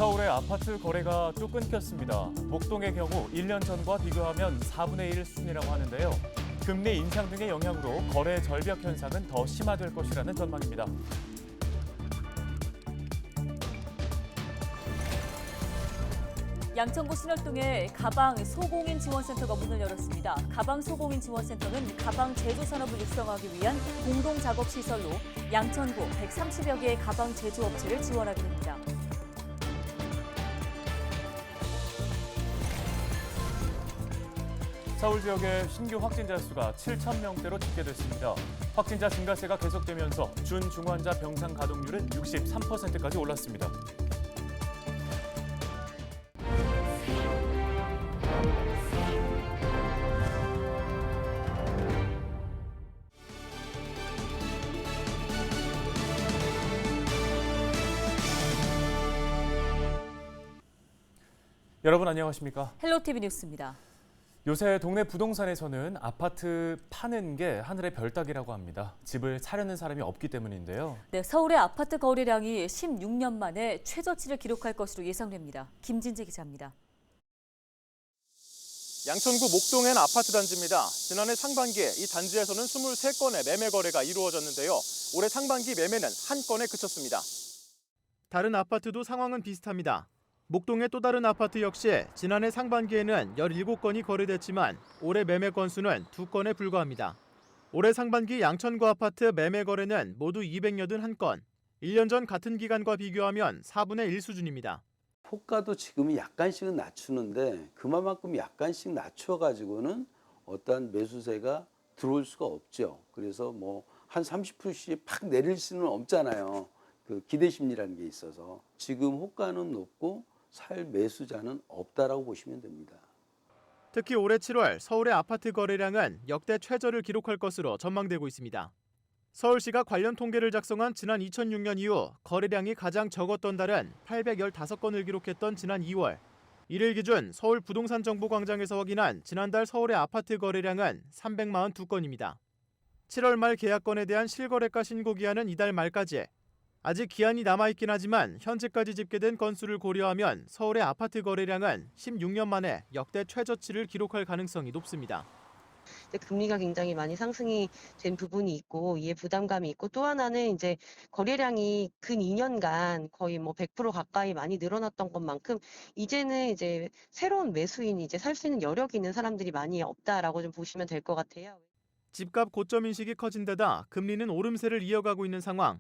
서울의 아파트 거래가 또 끊겼습니다. 목동의 경우 1년 전과 비교하면 4분의 1 수준이라고 하는데요. 금리 인상 등의 영향으로 거래 절벽 현상은 더 심화될 것이라는 전망입니다. 양천구 신월동에 가방 소공인 지원센터가 문을 열었습니다. 가방 소공인 지원센터는 가방 제조 산업을 육성하기 위한 공동 작업 시설로 양천구 130여 개의 가방 제조업체를 지원하게 됩니다. 서울 지역의 신규 확진자 수가 7천 명대로 집계됐습니다. 확진자 증가세가 계속되면서 준중환자 병상 가동률은 63%까지 올랐습니다. 여러분 안녕하십니까? 헬로티비 뉴스입니다. 요새 동네 부동산에서는 아파트 파는 게 하늘의 별따기라고 합니다. 집을 사려는 사람이 없기 때문인데요. 네, 서울의 아파트 거래량이 16년 만에 최저치를 기록할 것으로 예상됩니다. 김진재 기자입니다. 양천구 목동엔 아파트 단지입니다. 지난해 상반기에 이 단지에서는 23건의 매매 거래가 이루어졌는데요. 올해 상반기 매매는 한 건에 그쳤습니다. 다른 아파트도 상황은 비슷합니다. 목동의 또 다른 아파트 역시 지난해 상반기에는 17건이 거래됐지만 올해 매매 건수는 2건에 불과합니다. 올해 상반기 양천구 아파트 매매 거래는 모두 281건, 1년 전 같은 기간과 비교하면 4분의 1 수준입니다. 호가도 지금은 약간씩은 낮추는데 그만큼 약간씩 낮춰가지고는 어떠한 매수세가 들어올 수가 없죠. 그래서 뭐 한 30%씩 팍 내릴 수는 없잖아요. 그 기대 심리라는 게 있어서 지금 호가는 높고 살 매수자는 없다라고 보시면 됩니다. 특히 올해 7월 서울의 아파트 거래량은 역대 최저를 기록할 것으로 전망되고 있습니다. 서울시가 관련 통계를 작성한 지난 2006년 이후 거래량이 가장 적었던 달은 815건을 기록했던 지난 2월. 이를 기준 서울 부동산 정보광장에서 확인한 지난달 서울의 아파트 거래량은 342건입니다. 7월 말 계약건에 대한 실거래가 신고 기한은 이달 말까지. 아직 기한이 남아있긴 하지만 현재까지 집계된 건수를 고려하면 서울의 아파트 거래량은 16년 만에 역대 최저치를 기록할 가능성이 높습니다. 금리가 굉장히 많이 상승이 된 부분이 있고 이에 부담감이 있고 또 하나는 이제 거래량이 근 2년간 거의 뭐 100% 가까이 많이 늘어났던 것만큼 이제는 이제 새로운 매수인이 이제 살 수 있는 여력이 있는 사람들이 많이 없다라고 좀 보시면 될 것 같아요. 집값 고점 인식이 커진 데다 금리는 오름세를 이어가고 있는 상황.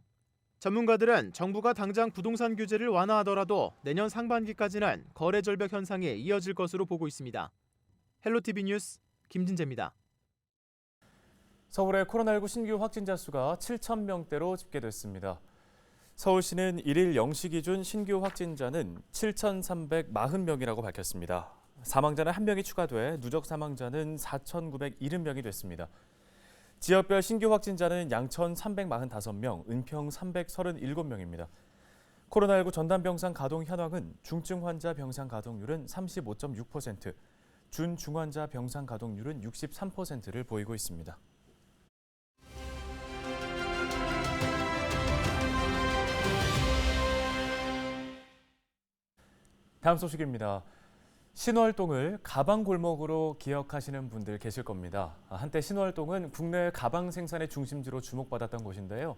전문가들은 정부가 당장 부동산 규제를 완화하더라도 내년 상반기까지는 거래 절벽 현상이 이어질 것으로 보고 있습니다. 헬로티비 뉴스 김진재입니다. 서울의 코로나19 신규 확진자 수가 7천 명대로 집계됐습니다. 서울시는 1일 0시 기준 신규 확진자는 7,340명이라고 밝혔습니다. 사망자는 1명이 추가돼 누적 사망자는 4,970명이 됐습니다. 지역별 신규 확진자는 양천 345명, 은평 337명입니다. 코로나19 전담병상 가동 현황은 중증 환자 병상 가동률은 35.6%, 준중환자 병상 가동률은 63%를 보이고 있습니다. 다음 소식입니다. 신월동을 가방 골목으로 기억하시는 분들 계실 겁니다. 한때 신월동은 국내 가방 생산의 중심지로 주목받았던 곳인데요.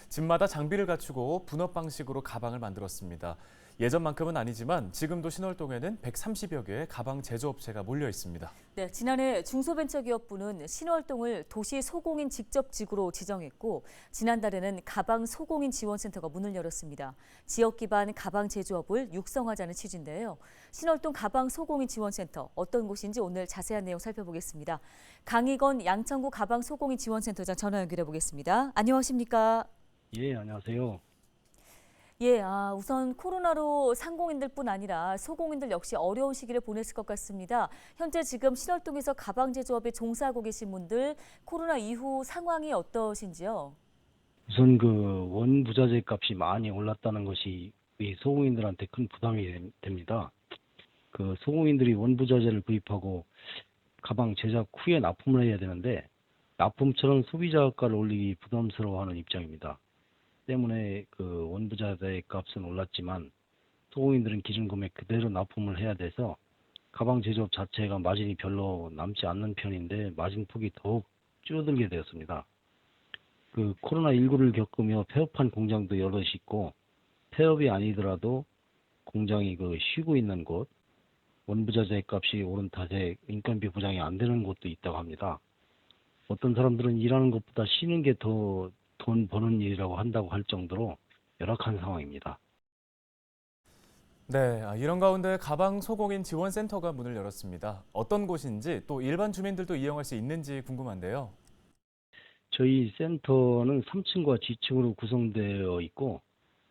집마다 장비를 갖추고 분업 방식으로 가방을 만들었습니다. 예전만큼은 아니지만 지금도 신월동에는 130여 개의 가방 제조업체가 몰려 있습니다. 네, 지난해 중소벤처기업부는 신월동을 도시 소공인 직접지구로 지정했고 지난달에는 가방 소공인 지원센터가 문을 열었습니다. 지역 기반 가방 제조업을 육성하자는 취지인데요. 신월동 가방 소공인 지원센터 어떤 곳인지 오늘 자세한 내용 살펴보겠습니다. 강희건 양천구 가방 소공인 지원센터장 전화 연결해 보겠습니다. 안녕하십니까? 예, 안녕하세요. 예, 우선 코로나로 상공인들뿐 아니라 소공인들 역시 어려운 시기를 보냈을 것 같습니다. 현재 지금 신월동에서 가방 제조업에 종사하고 계신 분들 코로나 이후 상황이 어떠신지요? 우선 그 원부자재 값이 많이 올랐다는 것이 우리 소공인들한테 큰 부담이 됩니다. 그 소공인들이 원부자재를 구입하고 가방 제작 후에 납품을 해야 되는데 납품처럼 소비자가를 올리기 부담스러워하는 입장입니다. 때문에 그 원부자재 값은 올랐지만 소공인들은 기준 금액 그대로 납품을 해야 돼서 가방 제조업 자체가 마진이 별로 남지 않는 편인데 마진 폭이 더욱 줄어들게 되었습니다. 그 코로나19를 겪으며 폐업한 공장도 여럿이 있고 폐업이 아니더라도 공장이 쉬고 있는 곳, 원부자재 값이 오른 탓에 인건비 보장이 안 되는 곳도 있다고 합니다. 어떤 사람들은 일하는 것보다 쉬는 게 더 돈 버는 일이라고 한다고 할 정도로 열악한 상황입니다. 네, 이런 가운데 가방 소공인 지원센터가 문을 열었습니다. 어떤 곳인지 또 일반 주민들도 이용할 수 있는지 궁금한데요. 저희 센터는 3층과 지층으로 구성되어 있고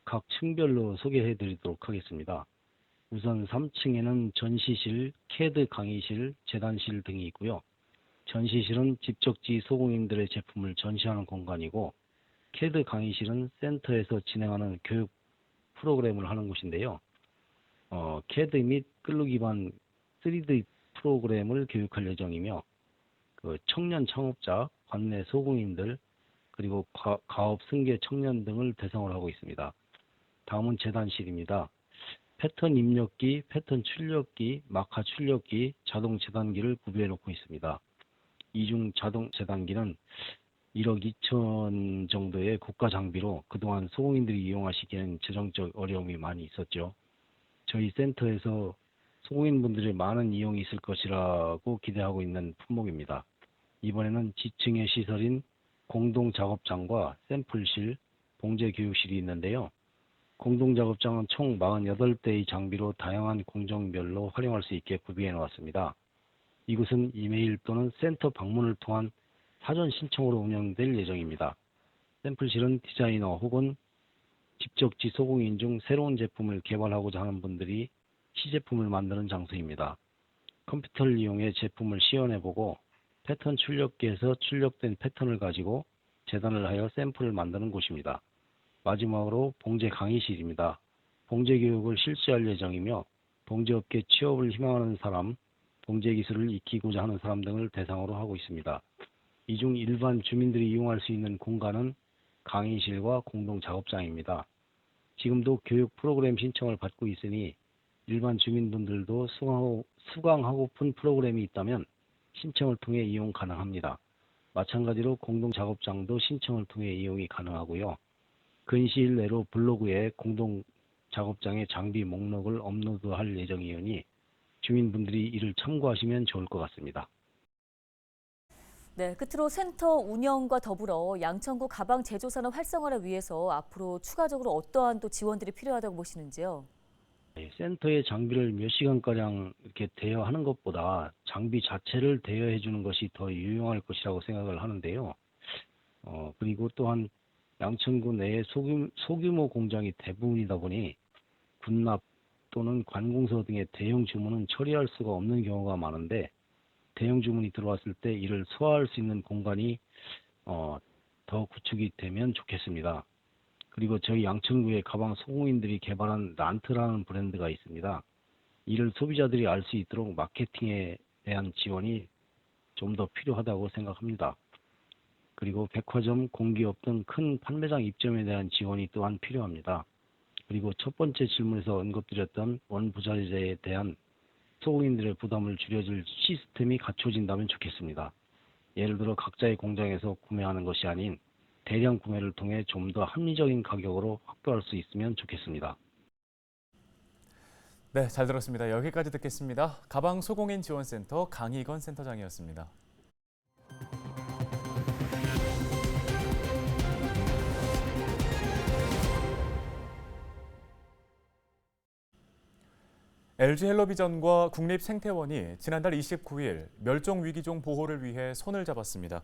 각 층별로 소개해 드리도록 하겠습니다. 우선 3층에는 전시실, CAD 강의실, 재단실 등이 있고요. 전시실은 집적지 소공인들의 제품을 전시하는 공간이고 CAD 강의실은 센터에서 진행하는 교육 프로그램을 하는 곳인데요. CAD 및 클루 기반 3D 프로그램을 교육할 예정이며 청년 창업자, 관내 소공인들, 그리고 가업 승계 청년 등을 대상으로 하고 있습니다. 다음은 재단실입니다. 패턴 입력기, 패턴 출력기, 마카 출력기, 자동 재단기를 구비해 놓고 있습니다. 이 중 자동 재단기는 1억 2천 정도의 고가 장비로 그동안 소공인들이 이용하시기에는 재정적 어려움이 많이 있었죠. 저희 센터에서 소공인분들의 많은 이용이 있을 것이라고 기대하고 있는 품목입니다. 이번에는 지층의 시설인 공동작업장과 샘플실, 봉제교육실이 있는데요. 공동작업장은 총 48대의 장비로 다양한 공정별로 활용할 수 있게 구비해 놓았습니다. 이곳은 이메일 또는 센터 방문을 통한 사전 신청으로 운영될 예정입니다. 샘플실은 디자이너 혹은 집적지 소공인 중 새로운 제품을 개발하고자 하는 분들이 시제품을 만드는 장소입니다. 컴퓨터를 이용해 제품을 시연해보고 패턴 출력기에서 출력된 패턴을 가지고 재단을 하여 샘플을 만드는 곳입니다. 마지막으로 봉제 강의실입니다. 봉제 교육을 실시할 예정이며 봉제업계 취업을 희망하는 사람, 봉제 기술을 익히고자 하는 사람 등을 대상으로 하고 있습니다. 이 중 일반 주민들이 이용할 수 있는 공간은 강의실과 공동작업장입니다. 지금도 교육 프로그램 신청을 받고 있으니 일반 주민분들도 수강하고픈 프로그램이 있다면 신청을 통해 이용 가능합니다. 마찬가지로 공동작업장도 신청을 통해 이용이 가능하고요. 근시일 내로 블로그에 공동작업장의 장비 목록을 업로드할 예정이오니 주민분들이 이를 참고하시면 좋을 것 같습니다. 네, 끝으로 센터 운영과 더불어 양천구 가방 제조 산업 활성화를 위해서 앞으로 추가적으로 어떠한 또 지원들이 필요하다고 보시는지요? 센터의 장비를 몇 시간가량 이렇게 대여하는 것보다 장비 자체를 대여해 주는 것이 더 유용할 것이라고 생각을 하는데요. 그리고 또한 양천구 내에 소규모 공장이 대부분이다 보니 군납 또는 관공서 등의 대형 주문은 처리할 수가 없는 경우가 많은데 대형 주문이 들어왔을 때 이를 소화할 수 있는 공간이 더 구축이 되면 좋겠습니다. 그리고 저희 양천구에 가방 소공인들이 개발한 란트라는 브랜드가 있습니다. 이를 소비자들이 알 수 있도록 마케팅에 대한 지원이 좀 더 필요하다고 생각합니다. 그리고 백화점, 공기업 등 큰 판매장 입점에 대한 지원이 또한 필요합니다. 그리고 첫 번째 질문에서 언급드렸던 원부자재에 대한 소공인들의 부담을 줄여줄 시스템이 갖춰진다면 좋겠습니다. 예를 들어 각자의 공장에서 구매하는 것이 아닌 대량 구매를 통해 좀 더 합리적인 가격으로 확보할 수 있으면 좋겠습니다. 네, 잘 들었습니다. 여기까지 듣겠습니다. 가방 소공인 지원센터 강희건 센터장이었습니다. LG헬로비전과 국립생태원이 지난달 29일 멸종위기종 보호를 위해 손을 잡았습니다.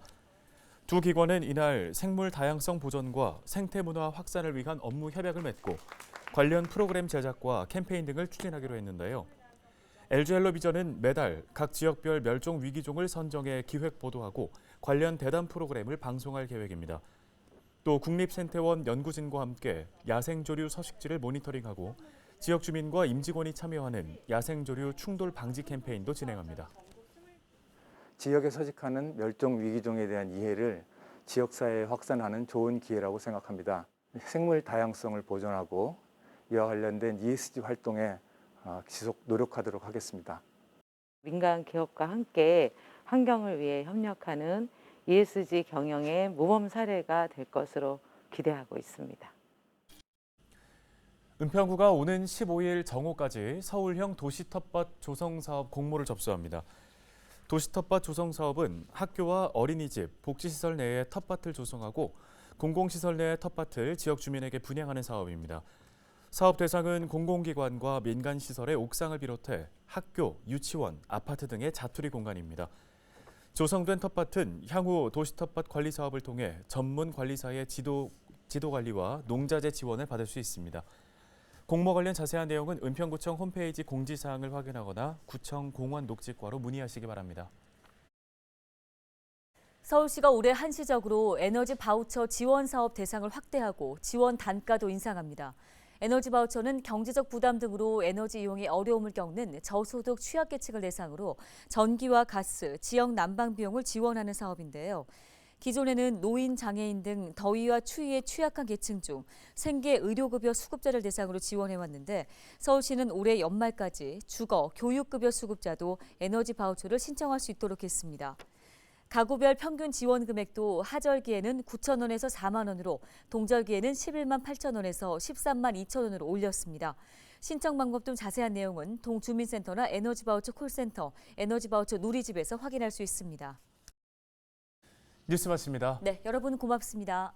두 기관은 이날 생물 다양성 보존과 생태문화 확산을 위한 업무 협약을 맺고 관련 프로그램 제작과 캠페인 등을 추진하기로 했는데요. LG헬로비전은 매달 각 지역별 멸종위기종을 선정해 기획 보도하고 관련 대담 프로그램을 방송할 계획입니다. 또 국립생태원 연구진과 함께 야생조류 서식지를 모니터링하고 지역 주민과 임직원이 참여하는 야생조류 충돌 방지 캠페인도 진행합니다. 지역에 서식하는 멸종 위기종에 대한 이해를 지역사회에 확산하는 좋은 기회라고 생각합니다. 생물 다양성을 보존하고 이와 관련된 ESG 활동에 지속 노력하도록 하겠습니다. 민간 기업과 함께 환경을 위해 협력하는 ESG 경영의 모범 사례가 될 것으로 기대하고 있습니다. 은평구가 오는 15일 정오까지 서울형 도시 텃밭 조성 사업 공모를 접수합니다. 도시 텃밭 조성 사업은 학교와 어린이집, 복지시설 내에 텃밭을 조성하고 공공시설 내의 텃밭을 지역 주민에게 분양하는 사업입니다. 사업 대상은 공공기관과 민간시설의 옥상을 비롯해 학교, 유치원, 아파트 등의 자투리 공간입니다. 조성된 텃밭은 향후 도시 텃밭 관리 사업을 통해 전문 관리사의 지도 관리와 농자재 지원을 받을 수 있습니다. 공모 관련 자세한 내용은 은평구청 홈페이지 공지사항을 확인하거나 구청 공원 녹지과로 문의하시기 바랍니다. 서울시가 올해 한시적으로 에너지 바우처 지원 사업 대상을 확대하고 지원 단가도 인상합니다. 에너지 바우처는 경제적 부담 등으로 에너지 이용에 어려움을 겪는 저소득 취약계층을 대상으로 전기와 가스, 지역 난방 비용을 지원하는 사업인데요. 기존에는 노인, 장애인 등 더위와 추위에 취약한 계층 중 생계 의료급여 수급자를 대상으로 지원해왔는데 서울시는 올해 연말까지 주거, 교육급여 수급자도 에너지 바우처를 신청할 수 있도록 했습니다. 가구별 평균 지원 금액도 하절기에는 9,000원에서 4만 원으로, 동절기에는 11만 8천 원에서 13만 2천 원으로 올렸습니다. 신청 방법 등 자세한 내용은 동주민센터나 에너지 바우처 콜센터, 에너지 바우처 누리집에서 확인할 수 있습니다. 뉴스 마칩니다. 네, 여러분 고맙습니다.